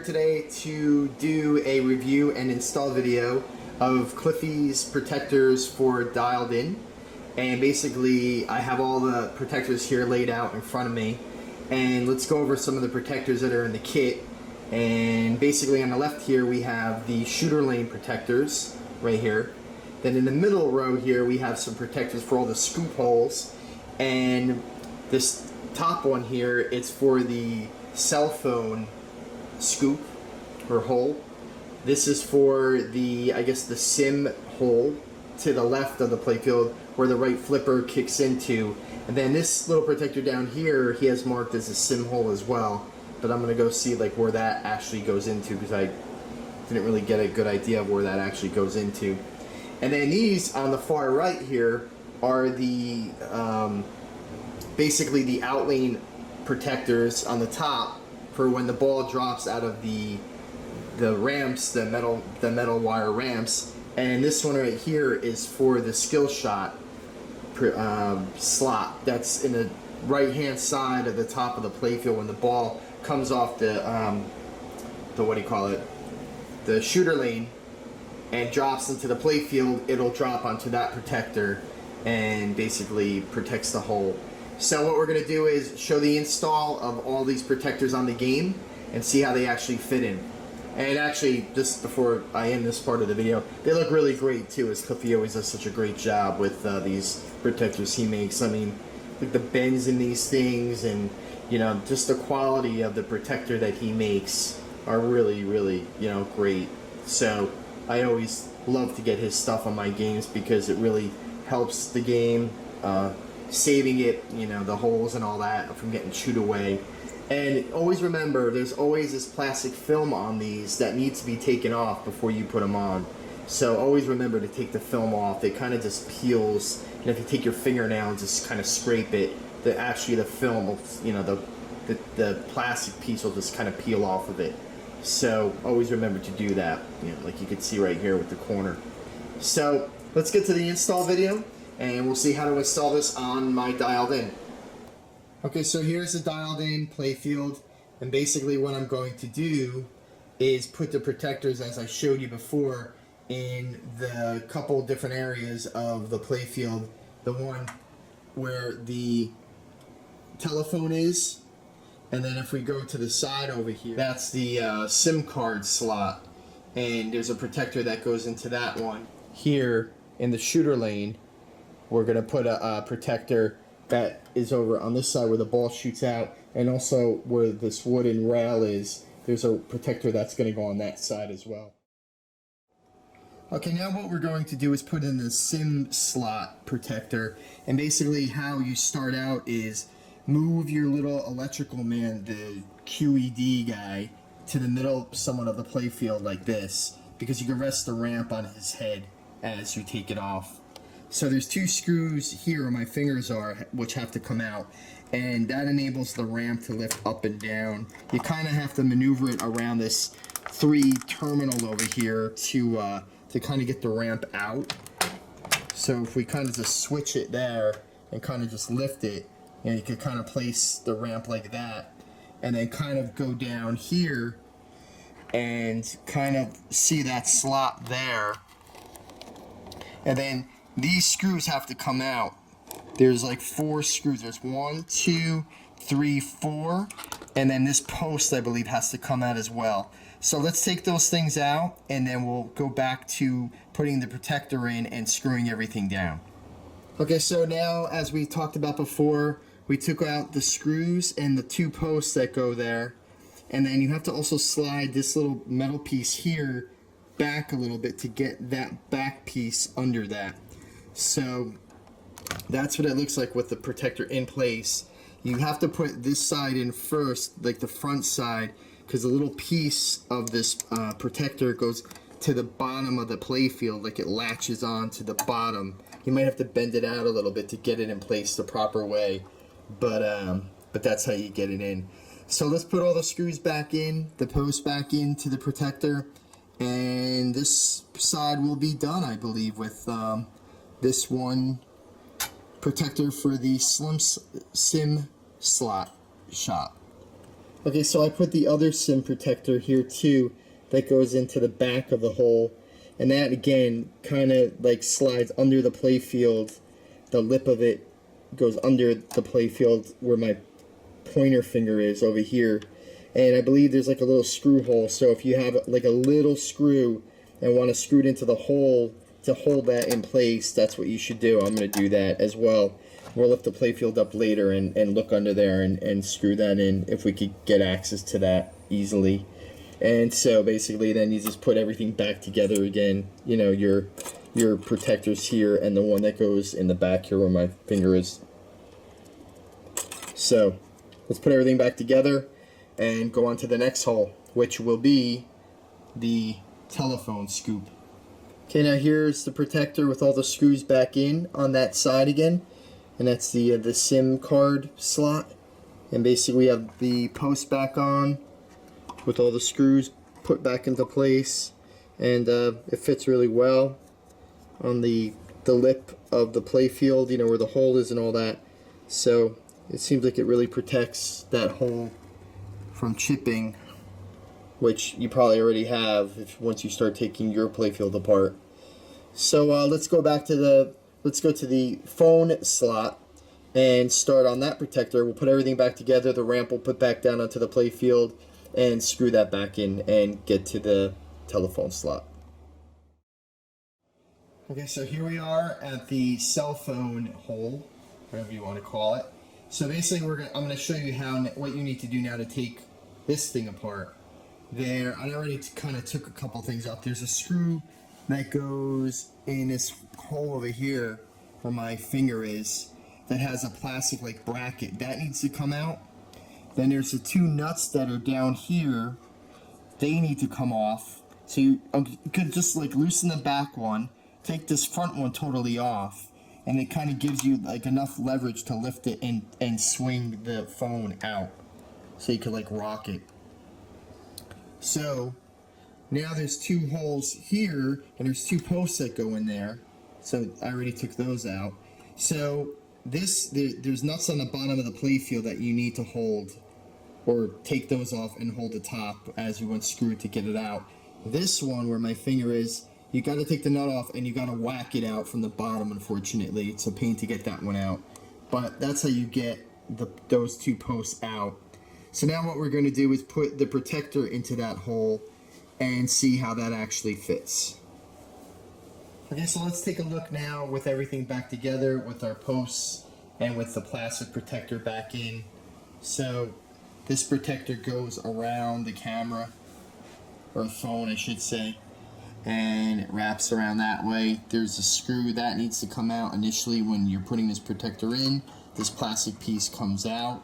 today to do a review and install video of Cliffy's protectors for dialed in. And basically I have all the protectors here laid out in front of me, and let's go over some of the protectors that are in the kit. And basically on the left here we have the shooter lane protectors right here. Then in the middle row here we have some protectors for all the scoop holes, and this top one here, it's for the cell phone scoop or hole. This is for the, I guess, the SIM hole to the left of the playfield where the right flipper kicks into. And then this little protector down here, he has marked as a SIM hole as well. But I'm gonna go see like where that actually goes into, because I didn't really get a good idea of where that actually goes into. And then these on the far right here are the basically the outlane protectors on the top for when the ball drops out of the ramps, the metal wire ramps. And this one right here is for the skill shot slot that's in the right hand side of the top of the playfield. When the ball comes off the what do you call it, the shooter lane, and drops into the playfield, it'll drop onto that protector and basically protects the hole. So what we're going to do is show the install of all these protectors on the game and see how they actually fit in. And actually, just before I end this part of the video, they look really great too, as Cliffy always does such a great job with these protectors he makes. I mean, like the bends in these things, and you know, just the quality of the protector that he makes are really, really, you know, great. So I always love to get his stuff on my games because it really helps the game, saving it, you know, the holes and all that from getting chewed away. And always remember, there's always this plastic film on these that needs to be taken off before you put them on. So always remember to take the film off. It kind of just peels, and if you take your fingernail and just kind of scrape it, actually the film will, you know, the plastic piece will just kind of peel off of it. So always remember to do that, you know, like you can see right here with the corner. So let's get to the install video, and we'll see how to install this on my dialed in. Okay, so here's the dialed in playfield, and basically what I'm going to do is put the protectors, as I showed you before, in the couple different areas of the playfield. The one where the telephone is, and then if we go to the side over here, that's the SIM card slot, and there's a protector that goes into that one. Here in the shooter lane, we're going to put a protector that is over on this side where the ball shoots out, and also where this wooden rail is, there's a protector that's going to go on that side as well. Okay, now what we're going to do is put in the SIM slot protector, and basically how you start out is move your little electrical man, the QED guy, to the middle somewhat of the playfield like this, because you can rest the ramp on his head as you take it off. So there's two screws here where my fingers are, which have to come out, and that enables the ramp to lift up and down. You kind of have to maneuver it around this 3 terminal over here to kind of get the ramp out. So if we kind of just switch it there and kind of just lift it, you know, you can kind of place the ramp like that, and then kind of go down here and kind of see that slot there. And then these screws have to come out. There's like 4 screws. There's 1, 2, 3, 4, and then this post, I believe, has to come out as well. So let's take those things out, and then we'll go back to putting the protector in and screwing everything down. Okay, so now, as we talked about before, we took out the screws and the 2 posts that go there, and then you have to also slide this little metal piece here back a little bit to get that back piece under that. So that's what it looks like with the protector in place. You have to put this side in first, like the front side, because the little piece of this protector goes to the bottom of the playfield, like it latches on to the bottom. You might have to bend it out a little bit to get it in place the proper way, but that's how you get it in. So let's put all the screws back in, the post back into the protector, and this side will be done, I believe, with this one protector for the SIM slot shot. Okay, so I put the other SIM protector here too that goes into the back of the hole, and that again kind of like slides under the playfield. The lip of it goes under the playfield where my pointer finger is over here, and I believe there's like a little screw hole, so if you have like a little screw and want to screw it into the hole to hold that in place, that's what you should do. I'm going to do that as well. We'll lift the playfield up later and look under there and screw that in if we could get access to that easily. And so basically then you just put everything back together again. You know, your protectors here and the one that goes in the back here where my finger is. So let's put everything back together and go on to the next hole, which will be the telephone scoop. Okay, now here's the protector with all the screws back in on that side again, and that's the SIM card slot. And basically we have the post back on with all the screws put back into place, and it fits really well on the lip of the playfield, you know, where the hole is and all that. So it seems like it really protects that hole from chipping, which you probably already have once you start taking your playfield apart. So let's go to the phone slot and start on that protector. We'll put everything back together. The ramp will put back down onto the playfield and screw that back in and get to the telephone slot. Okay, so here we are at the cell phone hole, whatever you want to call it. So basically I'm going to show you what you need to do now to take this thing apart. There, I already kind of took a couple things off. There's a screw that goes in this hole over here where my finger is that has a plastic like bracket. That needs to come out. Then there's the two nuts that are down here. They need to come off. So you could just like loosen the back one, take this front one totally off, and it kind of gives you like enough leverage to lift it and swing the phone out so you could like rock it. So now there's two holes here and there's two posts that go in there, so I already took those out. So there's nuts on the bottom of the playfield that you need to hold, or take those off and hold the top as you unscrew it to get it out. This one where my finger is, you got to take the nut off and you got to whack it out from the bottom. Unfortunately, it's a pain to get that one out, but that's how you get those two posts out. So now what we're going to do is put the protector into that hole and see how that actually fits. Okay, so let's take a look now with everything back together with our posts and with the plastic protector back in. So this protector goes around the camera, or phone I should say, and it wraps around that way. There's a screw that needs to come out initially when you're putting this protector in. This plastic piece comes out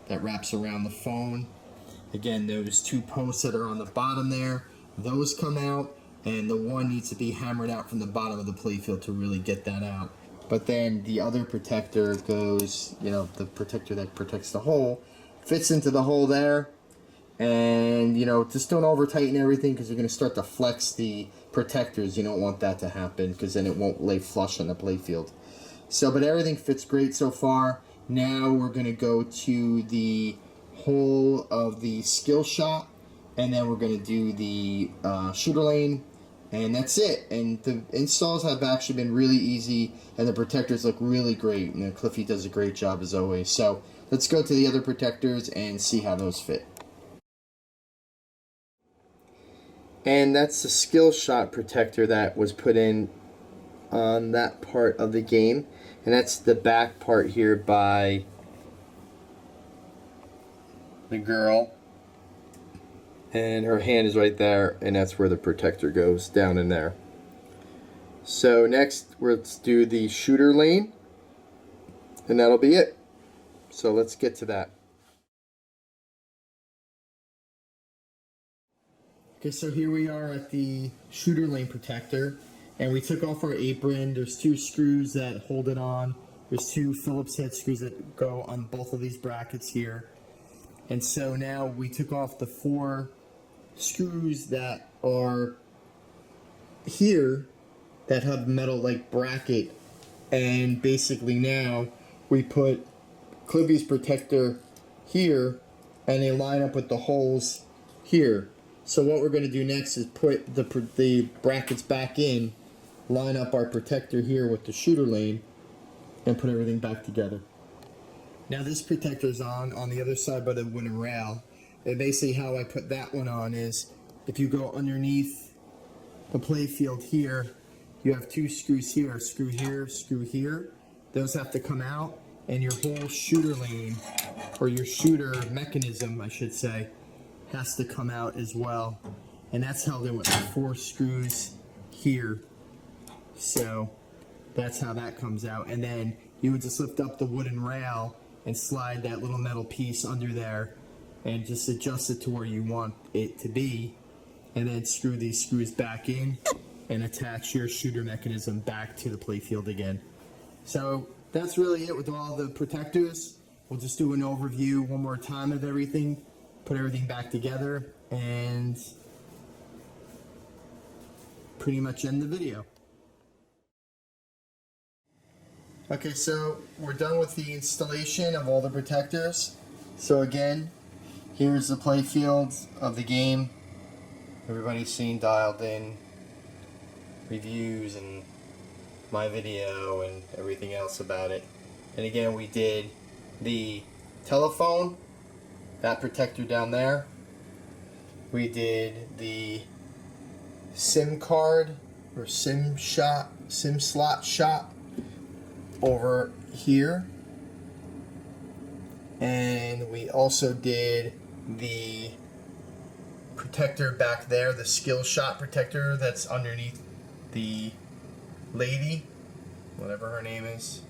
that wraps around the phone. Again, those two posts that are on the bottom there, those come out, and the one needs to be hammered out from the bottom of the playfield to really get that out. But then the other protector goes, you know, the protector that protects the hole, fits into the hole there, and, you know, just don't over tighten everything because you're going to start to flex the protectors. You don't want that to happen because then it won't lay flush on the playfield. So, but everything fits great so far. Now we're going to go to the hole of the skill shot, and then we're going to do the shooter lane, and that's it. And the installs have actually been really easy, and the protectors look really great, and Cliffy does a great job as always. So let's go to the other protectors and see how those fit. And that's the skill shot protector that was put in on that part of the game, and that's the back part here by the girl, and her hand is right there, and that's where the protector goes, down in there. So next let's do the shooter lane, and that'll be it. So let's get to that. Okay, so here we are at the shooter lane protector, and we took off our apron. There's two screws that hold it on. There's two Phillips head screws that go on both of these brackets here. And so now we took off the 4 screws that are here that have metal like bracket, and basically now we put Cliffy's protector here and they line up with the holes here. So what we're going to do next is put the brackets back in, line up our protector here with the shooter lane, and put everything back together. Now this protector is on the other side by the wooden rail. And basically how I put that one on is, if you go underneath the play field here, you have two screws here, screw here, screw here. Those have to come out, and your whole shooter lane, or your shooter mechanism, I should say, has to come out as well. And that's held in with 4 screws here. So that's how that comes out. And then you would just lift up the wooden rail and slide that little metal piece under there and just adjust it to where you want it to be, and then screw these screws back in and attach your shooter mechanism back to the playfield again. So that's really it with all the protectors. We'll just do an overview one more time of everything, put everything back together, and pretty much end the video. Okay, so we're done with the installation of all the protectors. So again, here's the playfield of the game. Everybody's seen, dialed in, reviews and my video and everything else about it. And again, we did the telephone, that protector down there. We did the SIM card or SIM slot shot over here, and we also did the protector back there, the skill shot protector that's underneath the lady, whatever her name is,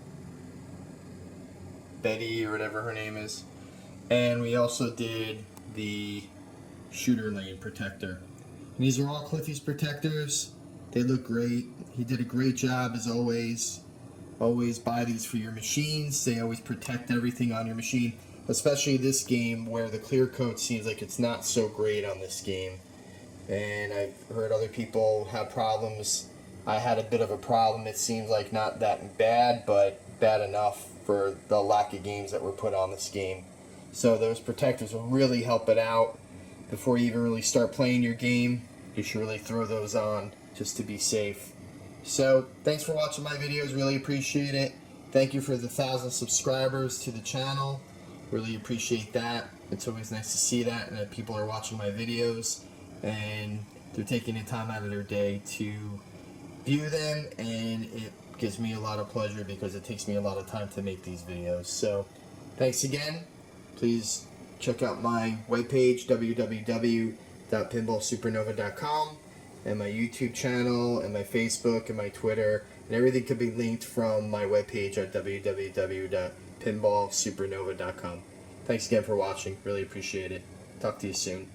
Betty or whatever her name is. And we also did the shooter lane protector. And these are all Cliffy's protectors. They look great. He did a great job as always. Always buy these for your machines. They always protect everything on your machine, especially this game where the clear coat seems like it's not so great on this game. And I've heard other people have problems. I had a bit of a problem. It seems like not that bad, but bad enough for the lack of games that were put on this game. So those protectors will really help it out. Before you even really start playing your game, you should really throw those on just to be safe. So thanks for watching my videos, really appreciate it. Thank you for the 1,000 subscribers to the channel, really appreciate that. It's always nice to see that, and that people are watching my videos and they're taking the time out of their day to view them, and it gives me a lot of pleasure because it takes me a lot of time to make these videos. So thanks again. Please check out my webpage, www.pinballsupernova.com, and my YouTube channel, and my Facebook, and my Twitter, and everything can be linked from my webpage at www.pinballsupernova.com. Thanks again for watching. Really appreciate it. Talk to you soon.